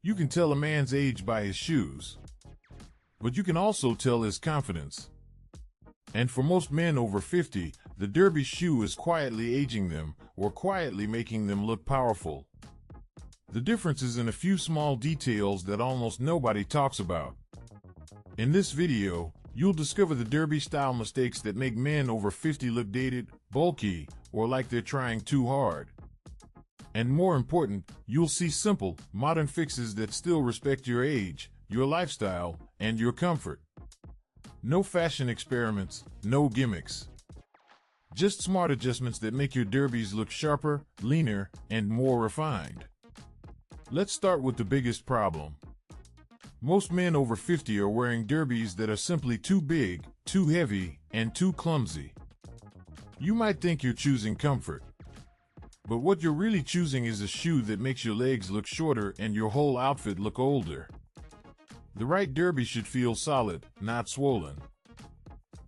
You can tell a man's age by his shoes, but you can also tell his confidence. And for most men over 50, the derby shoe is quietly aging them or quietly making them look powerful. The difference is in a few small details that almost nobody talks about. In this video, you'll discover the derby style mistakes that make men over 50 look dated, bulky, or like they're trying too hard. And more important, you'll see simple, modern fixes that still respect your age, your lifestyle, and your comfort. No fashion experiments, no gimmicks. Just smart adjustments that make your derbies look sharper, leaner, and more refined. Let's start with the biggest problem. Most men over 50 are wearing derbies that are simply too big, too heavy, and too clumsy. You might think you're choosing comfort, but what you're really choosing is a shoe that makes your legs look shorter and your whole outfit look older. The right derby should feel solid, not swollen.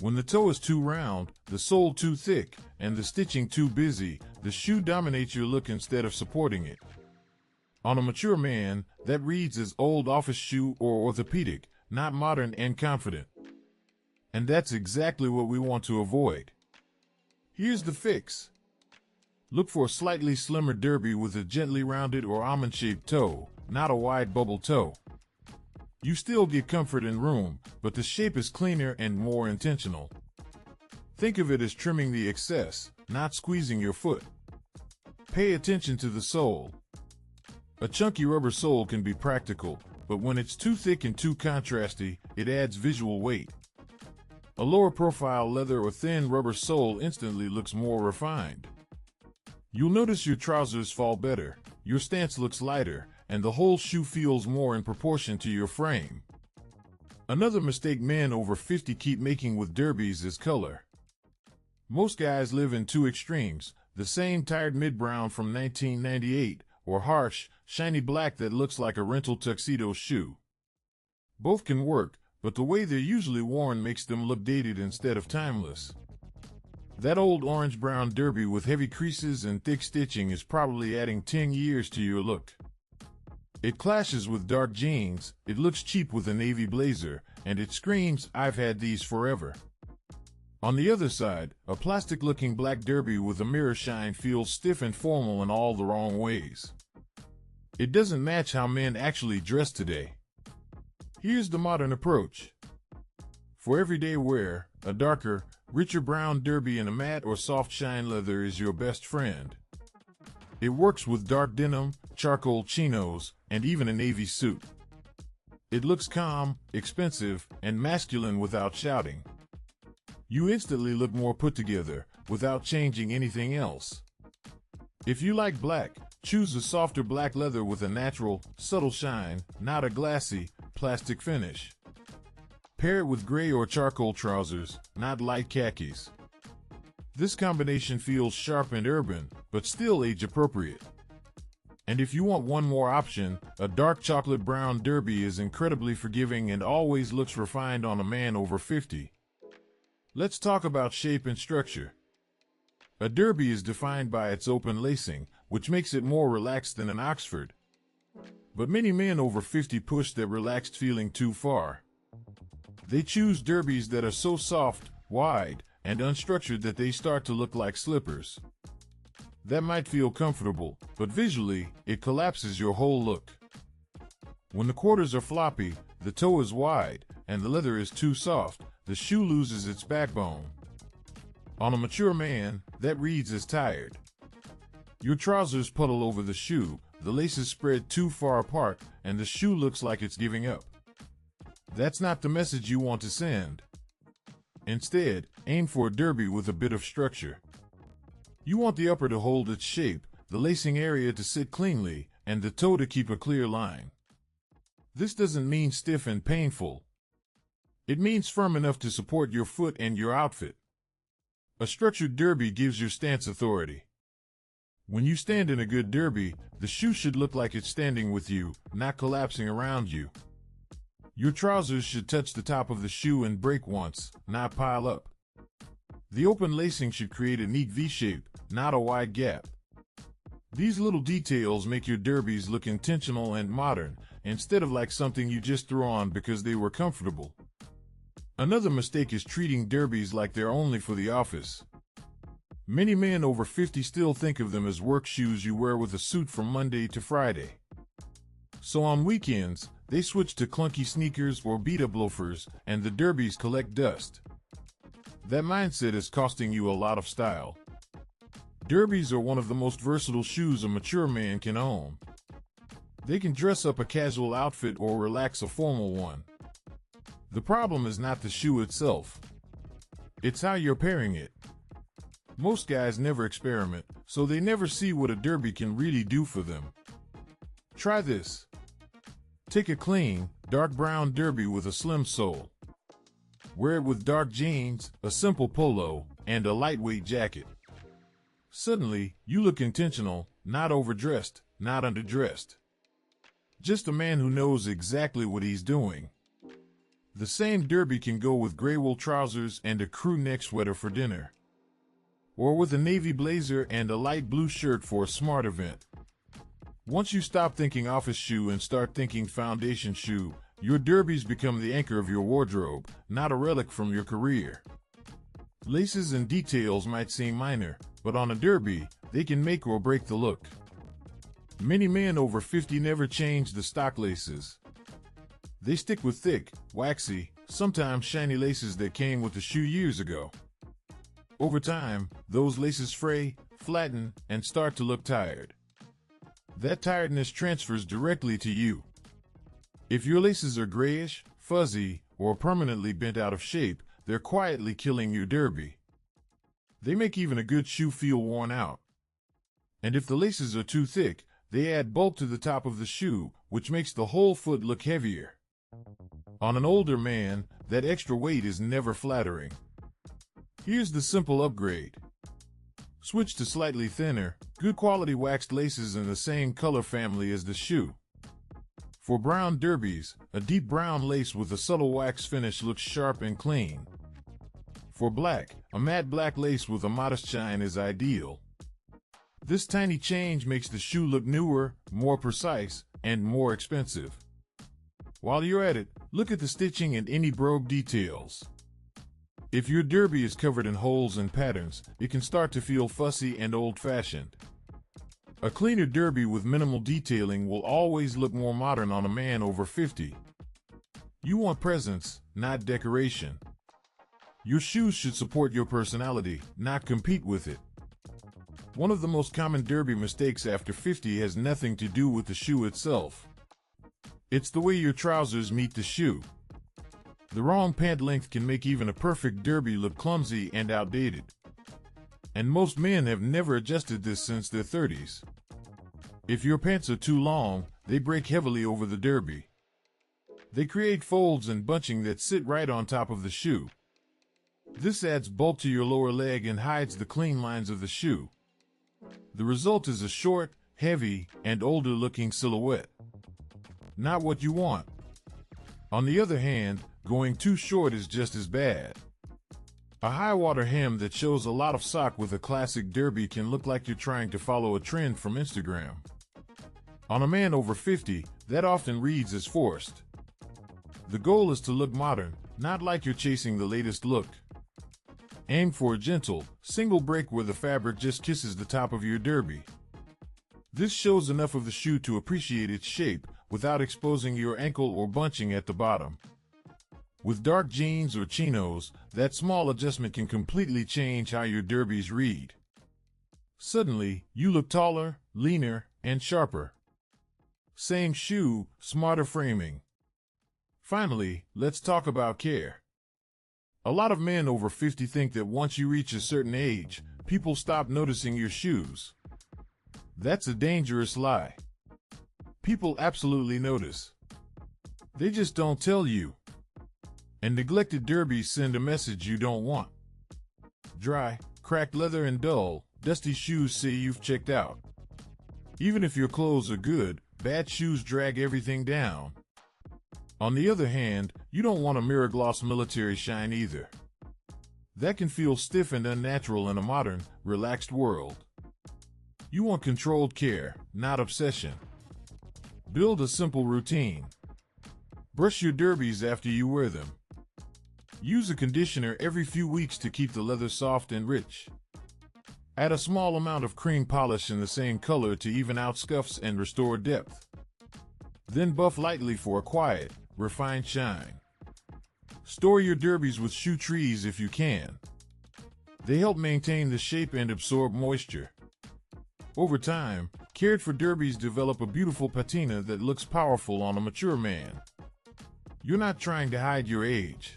When the toe is too round, the sole too thick, and the stitching too busy, the shoe dominates your look instead of supporting it. On a mature man, that reads as old office shoe or orthopedic, not modern and confident. And that's exactly what we want to avoid. Here's the fix. Look for a slightly slimmer derby with a gently rounded or almond-shaped toe, not a wide bubble toe. You still get comfort and room, but the shape is cleaner and more intentional. Think of it as trimming the excess, not squeezing your foot. Pay attention to the sole. A chunky rubber sole can be practical, but when it's too thick and too contrasty, it adds visual weight. A lower profile leather or thin rubber sole instantly looks more refined. You'll notice your trousers fall better, your stance looks lighter, and the whole shoe feels more in proportion to your frame. Another mistake men over 50 keep making with derbies is color. Most guys live in two extremes, the same tired mid-brown from 1998, or harsh, shiny black that looks like a rental tuxedo shoe. Both can work, but the way they're usually worn makes them look dated instead of timeless. That old orange-brown derby with heavy creases and thick stitching is probably adding 10 years to your look. It clashes with dark jeans, it looks cheap with a navy blazer, and it screams, "I've had these forever." On the other side, a plastic-looking black derby with a mirror shine feels stiff and formal in all the wrong ways. It doesn't match how men actually dress today. Here's the modern approach. For everyday wear, a darker, richer brown derby in a matte or soft shine leather is your best friend. It works with dark denim, charcoal chinos, and even a navy suit. It looks calm, expensive, and masculine without shouting. You instantly look more put together, without changing anything else. If you like black, choose a softer black leather with a natural, subtle shine, not a glassy, plastic finish. Pair it with gray or charcoal trousers, not light khakis. This combination feels sharp and urban, but still age-appropriate. And if you want one more option, a dark chocolate brown derby is incredibly forgiving and always looks refined on a man over 50. Let's talk about shape and structure. A derby is defined by its open lacing, which makes it more relaxed than an Oxford. But many men over 50 push that relaxed feeling too far. They choose derbies that are so soft, wide, and unstructured that they start to look like slippers. That might feel comfortable, but visually, it collapses your whole look. When the quarters are floppy, the toe is wide, and the leather is too soft, the shoe loses its backbone. On a mature man, that reads as tired. Your trousers puddle over the shoe, the laces spread too far apart, and the shoe looks like it's giving up. That's not the message you want to send. Instead, aim for a derby with a bit of structure. You want the upper to hold its shape, the lacing area to sit cleanly, and the toe to keep a clear line. This doesn't mean stiff and painful. It means firm enough to support your foot and your outfit. A structured derby gives your stance authority. When you stand in a good derby, the shoe should look like it's standing with you, not collapsing around you. Your trousers should touch the top of the shoe and break once, not pile up. The open lacing should create a neat V-shape, not a wide gap. These little details make your derbies look intentional and modern, instead of like something you just threw on because they were comfortable. Another mistake is treating derbies like they're only for the office. Many men over 50 still think of them as work shoes you wear with a suit from Monday to Friday. So on weekends, they switch to clunky sneakers or beat-up loafers, and the derbies collect dust. That mindset is costing you a lot of style. Derbies are one of the most versatile shoes a mature man can own. They can dress up a casual outfit or relax a formal one. The problem is not the shoe itself. It's how you're pairing it. Most guys never experiment, so they never see what a derby can really do for them. Try this. Take a clean, dark brown derby with a slim sole. Wear it with dark jeans, a simple polo, and a lightweight jacket. Suddenly, you look intentional, not overdressed, not underdressed. Just a man who knows exactly what he's doing. The same derby can go with gray wool trousers and a crew neck sweater for dinner. Or with a navy blazer and a light blue shirt for a smart event. Once you stop thinking office shoe and start thinking foundation shoe, your derbies become the anchor of your wardrobe, not a relic from your career. Laces and details might seem minor, but on a derby, they can make or break the look. Many men over 50 never change the stock laces. They stick with thick, waxy, sometimes shiny laces that came with the shoe years ago. Over time, those laces fray, flatten, and start to look tired. That tiredness transfers directly to you. If your laces are grayish, fuzzy, or permanently bent out of shape, they're quietly killing your derby. They make even a good shoe feel worn out. And if the laces are too thick, they add bulk to the top of the shoe, which makes the whole foot look heavier. On an older man, that extra weight is never flattering. Here's the simple upgrade. Switch to slightly thinner, good quality waxed laces in the same color family as the shoe. For brown derbies, a deep brown lace with a subtle wax finish looks sharp and clean. For black, a matte black lace with a modest shine is ideal. This tiny change makes the shoe look newer, more precise, and more expensive. While you're at it, look at the stitching and any brogue details. If your derby is covered in holes and patterns, it can start to feel fussy and old-fashioned. A cleaner derby with minimal detailing will always look more modern on a man over 50. You want presence, not decoration. Your shoes should support your personality, not compete with it. One of the most common derby mistakes after 50 has nothing to do with the shoe itself. It's the way your trousers meet the shoe. The wrong pant length can make even a perfect derby look clumsy and outdated. And most men have never adjusted this since their 30s. If your pants are too long, they break heavily over the derby. They create folds and bunching that sit right on top of the shoe. This adds bulk to your lower leg and hides the clean lines of the shoe. The result is a short, heavy, and older-looking silhouette. Not what you want. On the other hand, going too short is just as bad. A high-water hem that shows a lot of sock with a classic derby can look like you're trying to follow a trend from Instagram. On a man over 50, that often reads as forced. The goal is to look modern, not like you're chasing the latest look. Aim for a gentle, single break where the fabric just kisses the top of your derby. This shows enough of the shoe to appreciate its shape without exposing your ankle or bunching at the bottom. With dark jeans or chinos, that small adjustment can completely change how your derbies read. Suddenly, you look taller, leaner, and sharper. Same shoe, smarter framing. Finally, let's talk about care. A lot of men over 50 think that once you reach a certain age, people stop noticing your shoes. That's a dangerous lie. People absolutely notice. They just don't tell you. And neglected derbies send a message you don't want. Dry, cracked leather and dull, dusty shoes say you've checked out. Even if your clothes are good, bad shoes drag everything down. On the other hand, you don't want a mirror gloss military shine either. That can feel stiff and unnatural in a modern, relaxed world. You want controlled care, not obsession. Build a simple routine. Brush your derbies after you wear them. Use a conditioner every few weeks to keep the leather soft and rich. Add a small amount of cream polish in the same color to even out scuffs and restore depth. Then buff lightly for a quiet, refined shine. Store your derbies with shoe trees if you can. They help maintain the shape and absorb moisture. Over time, cared for derbies develop a beautiful patina that looks powerful on a mature man. You're not trying to hide your age.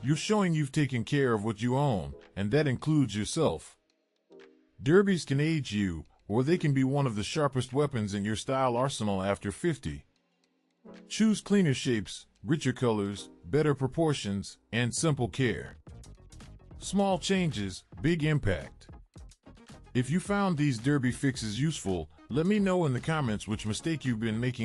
You're showing you've taken care of what you own, and that includes yourself. Derbies can age you, or they can be one of the sharpest weapons in your style arsenal after 50. Choose cleaner shapes, richer colors, better proportions, and simple care. Small changes, big impact. If you found these derby fixes useful, let me know in the comments which mistake you've been making